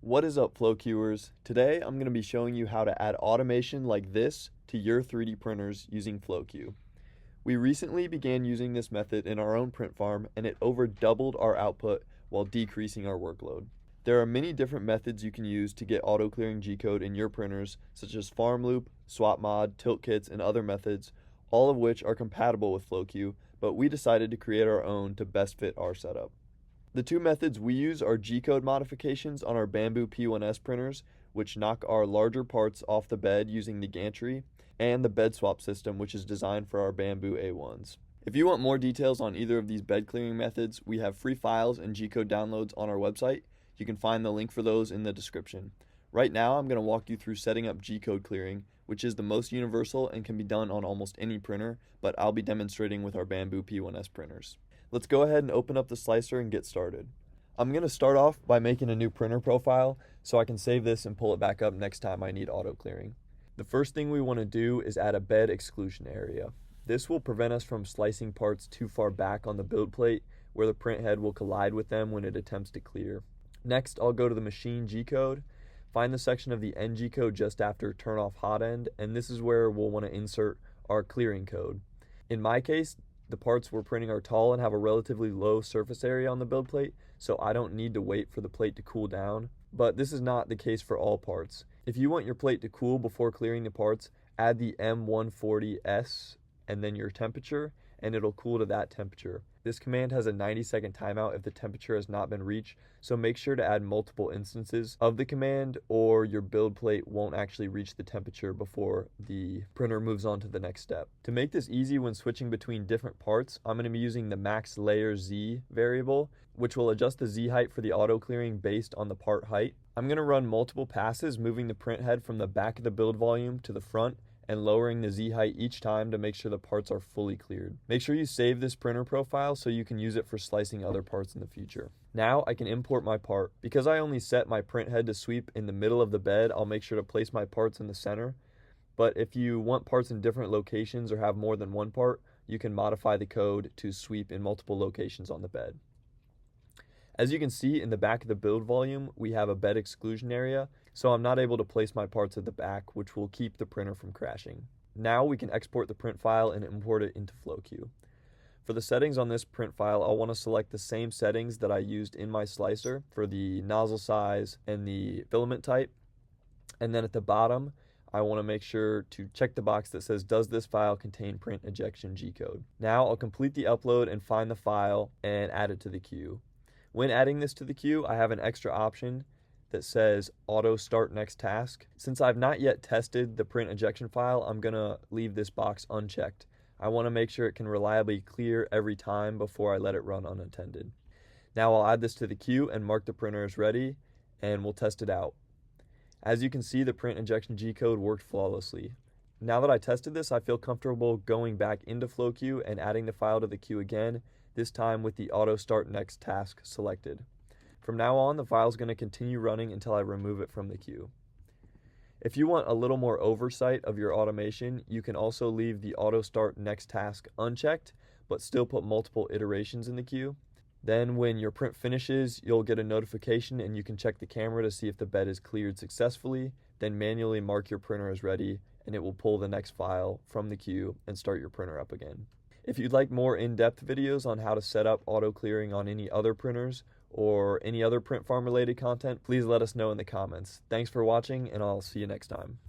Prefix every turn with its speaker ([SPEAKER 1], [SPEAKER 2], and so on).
[SPEAKER 1] What is up, FlowQers? Today I'm going to be showing you how to add automation like this to your 3D printers using FlowQ. We recently began using this method in our own print farm and it over doubled our output while decreasing our workload. There are many different methods you can use to get auto clearing G-code in your printers, such as farm loop, swap mod, tilt kits, and other methods, all of which are compatible with FlowQ, but we decided to create our own to best fit our setup. The two methods we use are G-code modifications on our Bambu P1S printers, which knock our larger parts off the bed using the gantry, and the bed swap system, which is designed for our Bambu A1s. If you want more details on either of these bed clearing methods, we have free files and G-code downloads on our website. You can find the link for those in the description. Right now, I'm going to walk you through setting up G-code clearing, which is the most universal and can be done on almost any printer, but I'll be demonstrating with our Bambu P1S printers. Let's go ahead and open up the slicer and get started. I'm going to start off by making a new printer profile so I can save this and pull it back up next time I need auto clearing. The first thing we want to do is add a bed exclusion area. This will prevent us from slicing parts too far back on the build plate where the print head will collide with them when it attempts to clear. Next, I'll go to the machine G-code, find the section of the end G-code just after turn off hot end, and this is where we'll want to insert our clearing code. In my case, the parts we're printing are tall and have a relatively low surface area on the build plate, so I don't need to wait for the plate to cool down. But this is not the case for all parts. If you want your plate to cool before clearing the parts, add the M140S and then your temperature, and it'll cool to that temperature. This command has a 90-second timeout if the temperature has not been reached, so make sure to add multiple instances of the command or your build plate won't actually reach the temperature before the printer moves on to the next step. To make this easy when switching between different parts, I'm going to be using the max layer Z variable, which will adjust the Z height for the auto clearing based on the part height. I'm going to run multiple passes, moving the print head from the back of the build volume to the front and lowering the Z height each time to make sure the parts are fully cleared. Make sure you save this printer profile so you can use it for slicing other parts in the future. Now I can import my part. Because I only set my print head to sweep in the middle of the bed, I'll make sure to place my parts in the center. But if you want parts in different locations or have more than one part, you can modify the code to sweep in multiple locations on the bed. As you can see in the back of the build volume, we have a bed exclusion area, so I'm not able to place my parts at the back, which will keep the printer from crashing. Now we can export the print file and import it into FlowQ. For the settings on this print file, I'll want to select the same settings that I used in my slicer for the nozzle size and the filament type. And then at the bottom, I want to make sure to check the box that says, does this file contain print ejection G-code? Now I'll complete the upload and find the file and add it to the queue. When adding this to the queue, I have an extra option that says auto start next task. Since I've not yet tested the print ejection file, I'm gonna leave this box unchecked. I want to make sure it can reliably clear every time before I let it run unattended. Now I'll add this to the queue and mark the printer as ready, and we'll test it out. As you can see, the print ejection G-code worked flawlessly. Now that I tested this, I feel comfortable going back into FlowQ and adding the file to the queue again, this time with the auto start next task selected. From now on, the file is going to continue running until I remove it from the queue. If you want a little more oversight of your automation, you can also leave the auto start next task unchecked, but still put multiple iterations in the queue. Then when your print finishes, you'll get a notification and you can check the camera to see if the bed is cleared successfully, then manually mark your printer as ready and it will pull the next file from the queue and start your printer up again. If you'd like more in-depth videos on how to set up auto clearing on any other printers or any other print farm related content, please let us know in the comments. Thanks for watching, and I'll see you next time.